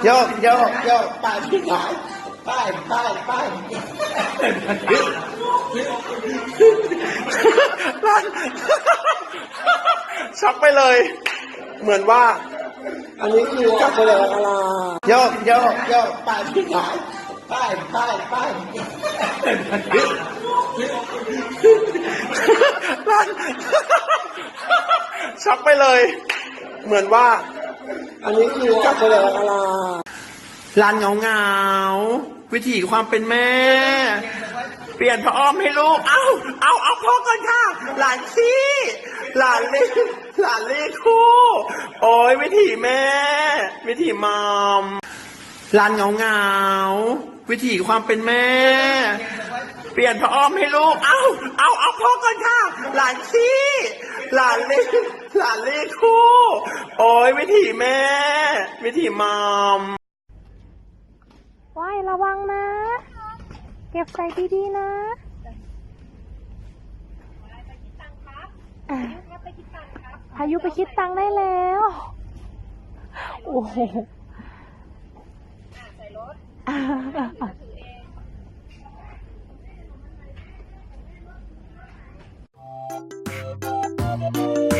โยกโยกโยกไปที่ขายไปไปไปช็อกไปเลย เหมือนว่า อันนี้คือช็อกไปเลยอะไรโยกโยกโยกไปที่ขายไปไปไปช็อกไปเลย เหมือนว่า อันนี้คือช็อกไปเลยอะไรร้านเงาวิถีความเป็นแม่ เปลี่ยนพระอ้อมให้ลูก เอาพ่อก่อนค่ะ หลานซี่หลานเล่คู่ โอ้ยวิถีแม่ วิถีมอมร้านเงาวิถีความเป็นแม่ เปลี่ยนพระอ้อมให้ลูก เอาพ่อก่อนค่ะ หลานซี่หลานเล่คู่ โอ้ยวิถีแม่ วิถีมอมว่ายระวังนะ เก็บใส่ดีๆนะพายุไปคิดตังค์ได้แล้วโอ้โหใส่รถถือเอง